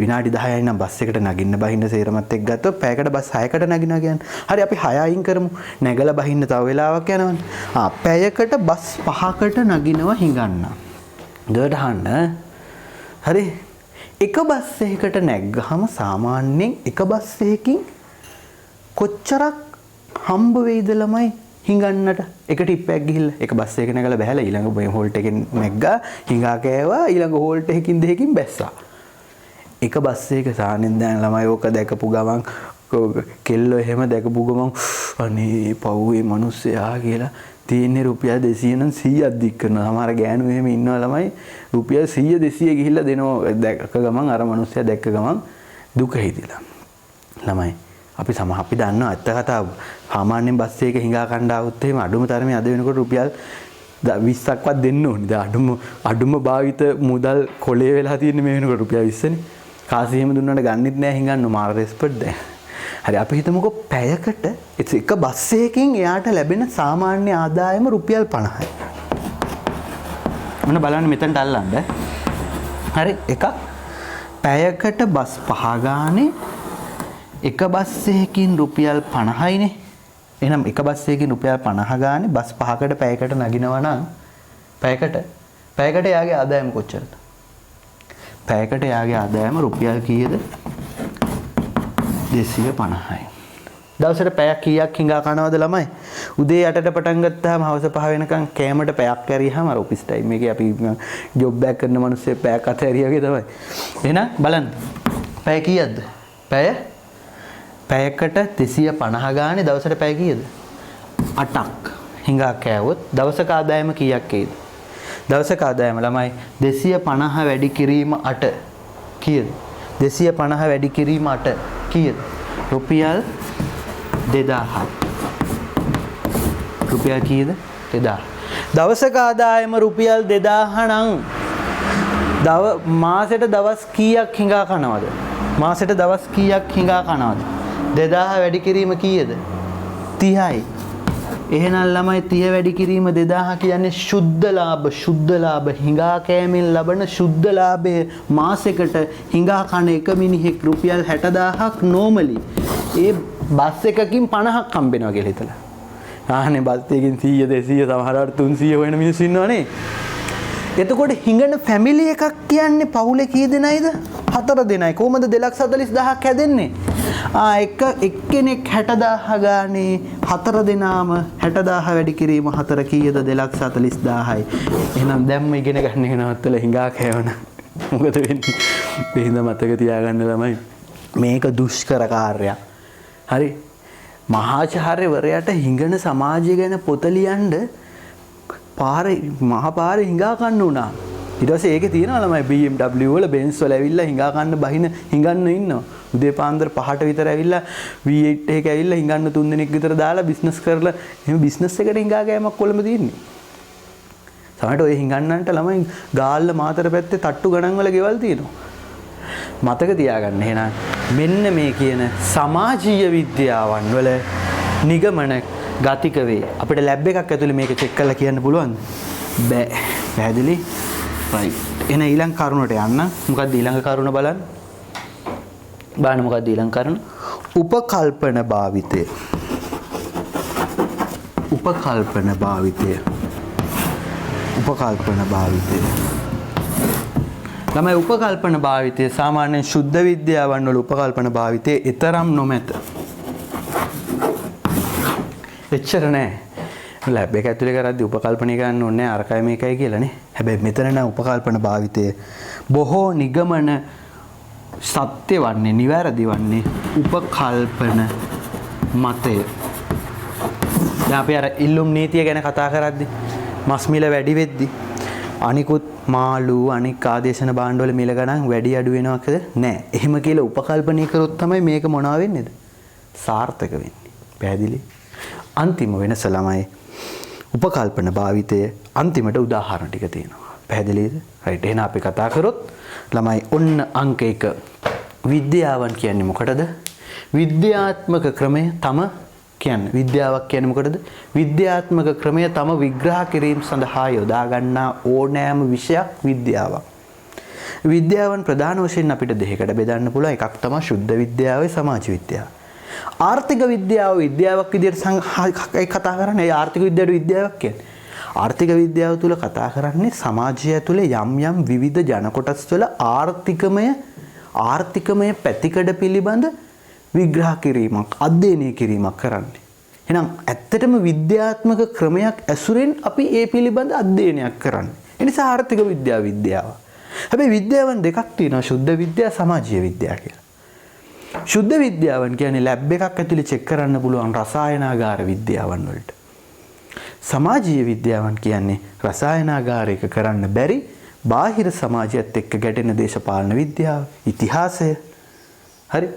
විනාඩි 10යි නම් බස් එකට නගින්න බහින්න සේරමත් එක්ක ගත්තොත් පැයකට බස් 6කට නගිනවා කියන්නේ. හරි අපි 6 අයින් කරමු. නැගලා බහින්න තව වෙලාවක් යනවනේ. පැයකට බස් 5කට නගිනවා හිඟන්න. දෙවට අහන්න. හරි එක බස් එකකට නැග්ගහම සාමාන්‍යයෙන් එක බස් එකකින් කොච්චරක් හම්බ වෙයිද ළමයි හිඟන්නට? එක ටිප් එකක් ගිහිල්ලා එක බස් එකක නැගලා බහැලා ඊළඟ හෝල්ට් එකෙන් නැග්ගා හිඟා කෑවා ඊළඟ හෝල්ට් එකකින් දෙකකින් බැස්සා. එක බස් එකක සානෙන් දැන් ළමයි ඕක දැකපු ගමන් කෙල්ලෝ එහෙම දැකපු ගමන් අනේ පව්වේ මිනිස්සයා කියලා තියෙන්නේ රුපියල් 200 නම් 100ක් දික් කරනවා. සමහර ගෑනු එහෙම ඉන්නවා ළමයි රුපියල් 100 200 ගිහිල්ලා දෙනවා දැක්ක ගමන් අර මිනිස්සයා දැක්ක ගමන් දුක හිතිලා. ළමයි අපි දන්නවා ඇත්ත කතාව. සාමාන්‍යයෙන් බස් එකක හිඟා කණ්ඩ આવුත් එහෙම අඩුම තරමේ අද වෙනකොට රුපියල් 20ක්වත් දෙන්න ඕනේ. දැන් අඩුම භාවිත මුදල් කොලේ වෙලා තියෙන්නේ මේ වෙනකොට රුපියල් 20නේ. කාසි එහෙම දුන්නාට ගන්නෙත් නෑ හිඟන්න මාර රෙස්පෙක්ට් දැන්. හරි අපි හිතමුකෝ පැයකට එක බස් එකකින් එයාට ලැබෙන සාමාන්‍ය ආදායම රුපියල් 50යි. මොන බලන්න මෙතනට අල්ලන්න. හරි එක පැයකට බස් 5 ගානේ එක බස් එකකින් රුපියල් 50යිනේ. එහෙනම් එක බස් එකකින් රුපියල් 50 ගානේ බස් 5කට පැයකට නගිනවා නම් පැයකට යාගේ ආදායම කොච්චරද? පැයකට යාගේ ආදායම රුපියල් කීයද? 250යි. දවසට පැයක් කීයක් හිඟා කනවද ළමයි? උදේ 8ට පටන් ගත්තාම හවස 5 වෙනකන් කෑමට පැයක් කැරියාම අර ඔෆිස් ටයිම් එකේ අපි ජොබ් එකක් කරන මිනිස්සු පැයක් අතහැරියා වගේ තමයි. එහෙනම් බලන්න. පැය කීයක්ද? පැයකට 250 ගානේ දවසට පැය කීයද? 8ක්. හිඟා කෑවොත් දවසක ආදායම කීයක් එයිද? දවසක ආදායම ළමයි 250 වැඩි කිරීම 8 කීයද? 250 වැඩි කිරීම 8 කීයද? රුපියල් 2000. රුපියල් කීයද? 2000. දවසක ආදායම රුපියල් 2000 නම් මාසෙට දවස් කීයක් හිඟා කනවද? මාසෙට දවස් කීයක් හිඟා කනවද? 2000 වැඩි කිරීම කීයද? 30යි. එහෙනම් ළමයි 30 වැඩි කිරීම 2000 කියන්නේ සුද්ධ ලාභ හිඟා කෑමෙන් ලබන සුද්ධ ලාභය මාසෙකට හිඟා කන එක මිනිහෙක් රුපියල් 60000ක් normally ඒ බස් එකකින් 50ක් හම්බෙනවා කියලා හිතලා. ආහනේ බස් එකකින් 100 200 සමහරවට 300 වෙන මිනිස්සු ඉන්නවනේ. එතකොට හිඟන ෆැමිලි එකක් කියන්නේ පවුලේ කී දෙනයිද? 4 දෙනයි. කොහොමද 240000ක් හැදෙන්නේ? එක්කෙනෙක් 60000 ගානේ 4 දෙනාම 60000 වැඩි කිරීම 4 කීයද? 240000යි. එහෙනම් දැම්ම ඉගෙන ගන්න වෙනවත්තල හිඟා කෑවන. මොකද වෙන්නේ? දෙහිඳ මතක තියාගන්න ළමයි. මේක දුෂ්කර කාර්යයක්. හරි. මහාචාර්යවරයාට හිඟන සමාජය ගැන පොත ලියන්න මහා පාරේ හිඟා කන්න උනා. ඊට පස්සේ ඒකේ තියෙනවා ළමයි BMW වල Benz වල ඇවිල්ලා හිඟා කන්න බහින හිඟන්න ඉන්නවා. උදේ පාන්දර 5ට විතර ඇවිල්ලා V8 එකක ඇවිල්ලා හිඟන්න 3 දෙනෙක් විතර දාලා බිස්නස් කරලා එහෙම බිස්නස් එකට හිඟා ගෑමක් කොළඹ තියෙන්නේ. සමහරට ඔය හිඟන්නන්ට ළමයි ගාල්ල මාතර පැත්තේ තට්ටු ගණන් වල ගෙවල් තියෙනවා. මතක තියාගන්න එහෙනම් මෙන්න මේ කියන සමාජීය විද්‍යාවන් වල නිගමන ගතික වේ. අපිට ලැබ් එකක් ඇතුලේ මේක චෙක් කරලා කියන්න පුළුවන්ද? බෑ. පැහැදිලි? right. එහෙනම් ඊළඟ කරුණට යන්න. මොකක්ද ඊළඟ කරුණ බලන්න? බලන්න මොකක්ද ඊළඟ කරුණ? උපකල්පන භාවිතය. උපකල්පන භාවිතය. ළමයි උපකල්පන භාවිතය සාමාන්‍යයෙන් ශුද්ධ විද්‍යාවන් වල උපකල්පන භාවිතය ඊතරම් නොමැත. එච්චර නෑ. ලැබ් එක ඇතුලේ කරද්දී උපකල්පනය ගන්න ඕනේ නෑ අරකයි මේකයි කියලානේ. හැබැයි මෙතන නම් උපකල්පන භාවිතය බොහෝ නිගමන සත්‍ය වන්නේ නිවැරදි වන්නේ උපකල්පන මතය. දැන් අපි අර ඉල්ලුම් නීතිය ගැන කතා කරද්දී මස් මිල වැඩි වෙද්දී අනිකුත් මාළු අනික් ආදේශන භාණ්ඩ වල මිල ගණන් වැඩි අඩු වෙනවද නෑ. එහෙම කියලා උපකල්පනය කරොත් තමයි මේක මොනවා වෙන්නේද? සාර්ථක වෙන්නේ. පැහැදිලි? අන්තිම වෙනස ළමයි උපකල්පන භාවිතය අන්තිමට උදාහරණ ටික තියෙනවා. පැහැදිලිද? right. එහෙනම් අපි කතා කරොත් ළමයි ඔන්න අංක 1 විද්‍යාවන් කියන්නේ මොකටද? විද්‍යාත්මක ක්‍රමය තම කියන්නේ විද්‍යාවක් කියන්නේ මොකටද? විද්‍යාත්මක ක්‍රමය තම විග්‍රහ කිරීම සඳහා යොදා ගන්නා ඕනෑම විෂයක් විද්‍යාවක්. විද්‍යාවන් ප්‍රධාන වශයෙන් අපිට දෙකකට බෙදන්න පුළුවන්. එකක් තමයි ශුද්ධ විද්‍යාවයි සමාජ විද්‍යාව. ආර්ථික විද්‍යාව විද්‍යාවක් විදිහට කතා කරන්නේ. ඒ ආර්ථික විද්‍යාවට විද්‍යාවක් කියන්නේ. ආර්ථික විද්‍යාව තුළ කතා කරන්නේ සමාජය තුළ යම් යම් විවිධ ජන කොටස් වල ආර්ථිකමය පැතිකඩ පිළිබඳ විග්‍රහ කිරීමක්, අධ්‍යයනය කිරීමක් කරන්නේ. එහෙනම් ඇත්තටම විද්‍යාත්මක ක්‍රමයක් ඇසුරෙන් අපි ඒ පිළිබඳ අධ්‍යයනයක් කරන්නේ. ඒ නිසා ආර්ථික විද්‍යාව. හැබැයි විද්‍යාවන් දෙකක් තියෙනවා. ශුද්ධ විද්‍යාව, සමාජීය විද්‍යාව කියලා. ශුද්ධ විද්‍යාවන් කියන්නේ ලැබ් එකක් ඇතුලේ චෙක් කරන්න පුළුවන් රසායනාගාර විද්‍යාවන් වලට. සමාජීය විද්‍යාවන් කියන්නේ රසායනාගාරයක කරන්න බැරි බාහිර සමාජයත් එක්ක ගැටෙන දේශපාලන විද්‍යාව, ඉතිහාසය. හරි.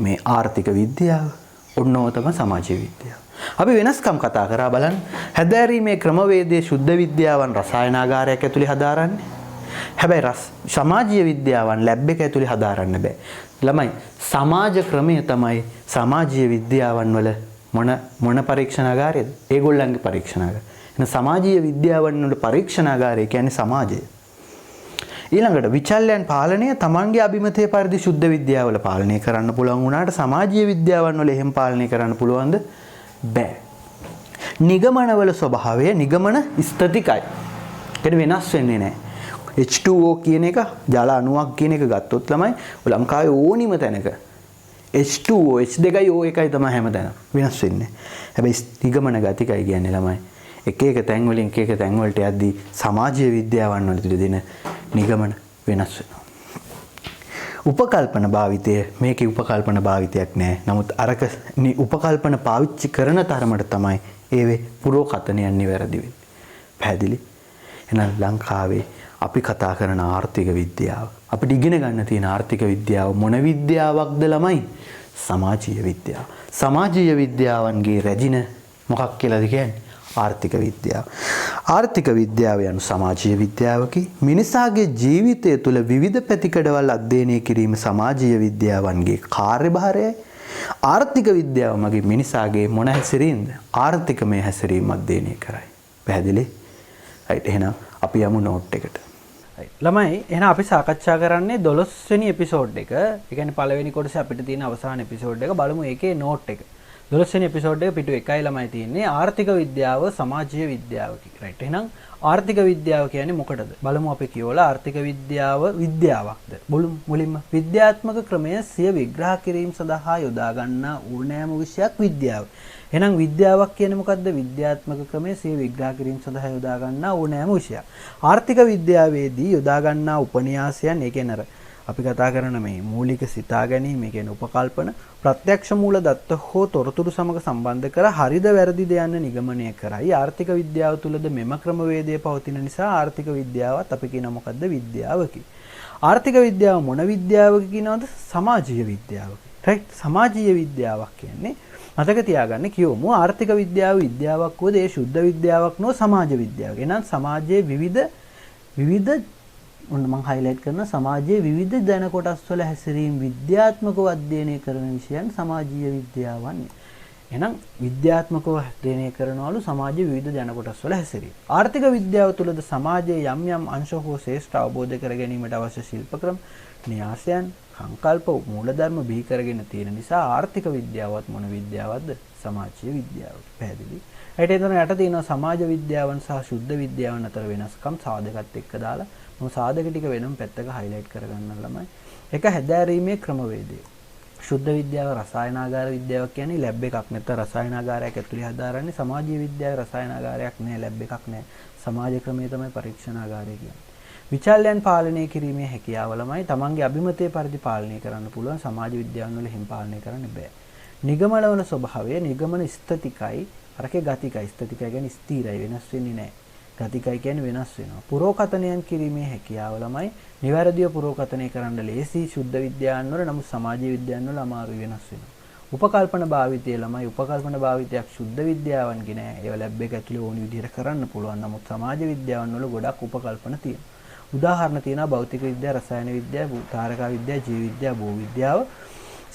මේ ආර්ථික විද්‍යාව, ඔන්නෝ තමයි සමාජ විද්‍යාව. අපි වෙනස්කම් කතා කරා බලන්න. හැදෑරීමේ ක්‍රමවේදයේ ශුද්ධ විද්‍යාවන් රසායනාගාරයක් ඇතුලේ හදාරන්නේ. හැබැයි සමාජීය විද්‍යාවන් ලැබ් එක ඇතුලේ හදාරන්න බෑ. ළමයි සමාජ ක්‍රමය තමයි සමාජීය විද්‍යාවන් වල මොන පරීක්ෂණාගාරයද? ඒගොල්ලන්ගේ පරීක්ෂණාගාරය. එහෙනම් සමාජීය විද්‍යාවන් වල පරීක්ෂණාගාරය කියන්නේ සමාජය. ඊළඟට විචල්යන් පාලනය තමන්ගේ අභිමතයේ පරිදි ශුද්ධ විද්‍යාවල පාලනය කරන්න පුළුවන් වුණාට සමාජීය විද්‍යාවන් වල එහෙම පාලනය කරන්න පුළුවන්ද? බෑ. නිගමනවල ස්වභාවය නිගමන ස්ථතිකයි. ඒක වෙනස් වෙන්නේ නැහැ. H2O කියන එක ජල අණුවක් කියන එක ගත්තොත් ළමයි ලංකාවේ ඕනිම තැනක H2O H2යි O1යි තමයි හැමතැනම වෙනස් වෙන්නේ. හැබැයි නිගමන ගතිකයි කියන්නේ ළමයි එක එක තැන් වලින් එක එක තැන් වලට යද්දී සමාජීය විද්‍යාවන් වල දෙන නිගමන වෙනස් වෙනවා. උපකල්පන භාවිතය මේකේ උපකල්පන භාවිතයක් නෑ. නමුත් අරක උපකල්පන පාවිච්චි කරන තරමට තමයි ඒවේ පුරෝකථනයන් නිවැරදි වෙන්නේ. පැහැදිලි? එහෙනම් ලංකාවේ අපි කතා කරන ආර්ථික විද්‍යාව අපිට ඉගෙන ගන්න තියෙන ආර්ථික විද්‍යාව මොන විද්‍යාවක්ද ළමයි? සමාජීය විද්‍යාව. සමාජීය විද්‍යාවන්ගේ රැජින මොකක් කියලාද කියන්නේ? ආර්ථික විද්‍යාව. ආර්ථික විද්‍යාව යනු සමාජීය විද්‍යාවකි. මිනිසාගේ ජීවිතය තුළ විවිධ පැතිකඩවල් අධ්‍යයනය කිරීම සමාජීය විද්‍යාවන්ගේ කාර්යභාරයයි. ආර්ථික විද්‍යාව මගින් මිනිසාගේ මොන හැසිරීමද? ආර්ථිකමය හැසිරීම අධ්‍යයනය කරයි. පැහැදිලි? රයිට්. එහෙනම් අපි යමු නෝට් එකට. ළමයි එහෙනම් අපි සාකච්ඡා කරන්නේ 12 වෙනි එපිසෝඩ් එක. ඒ කියන්නේ පළවෙනි කොටසේ අපිට තියෙන අවසාන එපිසෝඩ් එක බලමු ඒකේ නෝට් එක. 12 වෙනි එපිසෝඩ් එක පිටු 1යි ළමයි තියෙන්නේ ආර්ථික විද්‍යාව සමාජීය විද්‍යාව කියලා. රයිට්. එහෙනම් ආර්ථික විද්‍යාව කියන්නේ මොකටද? බලමු අපි කියවලා ආර්ථික විද්‍යාව විද්‍යාවක්ද? මුලින්ම විද්‍යාත්මක ක්‍රමය සිය විග්‍රහ කිරීම සඳහා යොදා ගන්නා ඕනෑම විෂයක් විද්‍යාව. එහෙනම් විද්‍යාවක් කියන්නේ මොකද්ද? විද්‍යාත්මක ක්‍රමය සිය විග්‍රහ කිරීම සඳහා යොදා ගන්නා ඕනෑම විෂයක්. ආර්ථික විද්‍යාවේදී යොදා ගන්නා උපන්‍යාසයන් ඒ කියන්නේ අපි කතා කරන මේ මූලික සිතා ගැනීම, ඒ කියන්නේ උපකල්පන, ප්‍රත්‍යක්ෂ මූල දත්ත හෝ තොරතුරු සමග සම්බන්ධ කර හරිද වැරදිද යන්න නිගමනය කරයි. ආර්ථික විද්‍යාව තුළද මෙම ක්‍රමවේදය පවතින නිසා ආර්ථික විද්‍යාවත් අපි කියන මොකද්ද? විද්‍යාවකි. ආර්ථික විද්‍යාව මොන විද්‍යාවක කියනවද? සමාජීය විද්‍යාවක. රයිට්. සමාජීය විද්‍යාවක් කියන්නේ මතක තියාගන්න කියවමු ආර්ථික විද්‍යාව විද්‍යාවක් වුවද ඒ ශුද්ධ විද්‍යාවක් නොව සමාජ විද්‍යාවක්. එහෙනම් සමාජයේ විවිධ මම හයිලයිට් කරන සමාජයේ විවිධ දැන කොටස් වල හැසිරීම විද්‍යාත්මකව අධ්‍යයනය කරන විෂයන් සමාජීය විද්‍යාවන්. එහෙනම් විද්‍යාත්මකව අධ්‍යයනය කරනවලු සමාජයේ විවිධ දැන කොටස් වල හැසිරීම. ආර්ථික විද්‍යාව තුළද සමාජයේ යම් අංශ හෝ ශ්‍රේෂ්ඨ අවබෝධ කර ගැනීමට අවශ්‍ය ශිල්පක්‍රම, න්‍යාසයන්, සංකල්ප, මූලධර්ම බිහි කරගෙන තියෙන නිසා ආර්ථික විද්‍යාවත් මොන විද්‍යාවක්ද? සමාජීය විද්‍යාව. පැහැදිලි? ඒකට එතන යට තියෙනවා සමාජ විද්‍යාවන් සහ ශුද්ධ විද්‍යාවන් අතර වෙනස්කම් සාධකත් එක්ක දාලා මම සාධක ටික වෙනම පැත්තක හයිලයිට් කරගන්න ළමයි. එක හැදෑරීමේ ක්‍රමවේදය. ශුද්ධ විද්‍යාව රසායනාගාර විද්‍යාවක් කියන්නේ ලැබ් එකක් නැත්නම් රසායනාගාරයක් ඇතුලේ හදාරන්නේ. සමාජීය විද්‍යාව රසායනාගාරයක් නෑ, ලැබ් එකක් නෑ. සමාජ ක්‍රමය තමයි පරීක්ෂණාගාරය කියන්නේ. විචල්යන් පාලනය කිරීමේ හැකියාව ළමයි තමන්ගේ අභිමතයේ පරිදි පාලනය කරන්න පුළුවන්. සමාජ විද්‍යාවන් වල හිම පාලනය කරන්න බෑ. නිගමනවල ස්වභාවය නිගමන ස්ථතිකයි, අරකේ ගතිකයි. ස්ථතිකයි කියන්නේ ස්ථිරයි, වෙනස් වෙන්නේ නෑ. ගතිකයි කියන්නේ වෙනස් වෙනවා. පුරෝකථනයන් කිරීමේ හැකියාව ළමයි නිවැරදිව පුරෝකථනය කරන්න ලේසි ශුද්ධ විද්‍යාවන් වල, නමුත් සමාජීය විද්‍යාවන් වල අමාරුයි, වෙනස් වෙනවා. උපකල්පන භාවිතය ළමයි උපකල්පන භාවිතයක් ශුද්ධ විද්‍යාවන්ගේ නෑ. ඒවා ලැබ් එක ඇතුලේ ඕනි විදිහට කරන්න පුළුවන්. නමුත් සමාජ විද්‍යාවන් වල ගොඩක් උපකල්පන තියෙනවා. උදාහරණ තියෙනවා භෞතික විද්‍යාව, රසායන විද්‍යාව, තාරකා විද්‍යාව, ජීව විද්‍යාව, භූ විද්‍යාව.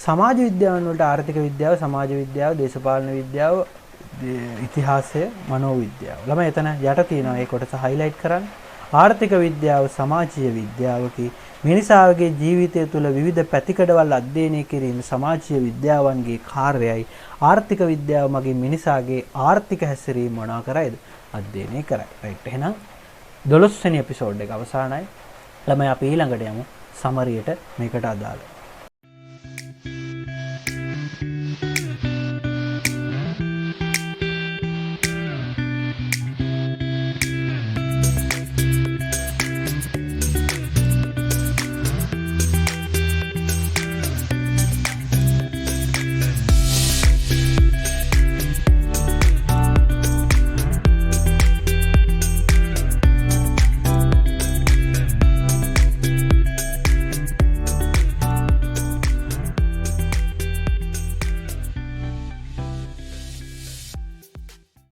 සමාජ විද්‍යාවන් වලට ආර්ථික විද්‍යාව, සමාජ විද්‍යාව, දේශපාලන විද්‍යාව, ඉතිහාසය, මනෝවිද්‍යාව. ළමයි එතන යට තියෙනවා ඒ කොටස හයිලයිට් කරන්න. ආර්ථික විද්‍යාව සමාජීය විද්‍යාවකි. මිනිසාගේ ජීවිතය තුළ විවිධ පැතිකඩවල් අධ්‍යයනය කිරීම සමාජීය විද්‍යාවන්ගේ කාර්යයයි. ආර්ථික විද්‍යාව මගින් මිනිසාගේ ආර්ථික හැසිරීම මොනවා කරයිද? අධ්‍යයනය කරයි. රයිට්. එහෙනම් 12 වෙනි එපිසෝඩ් එක අවසానයි. ළමයි අපි ඊළඟට යමු සමරියට මේකට අදාළ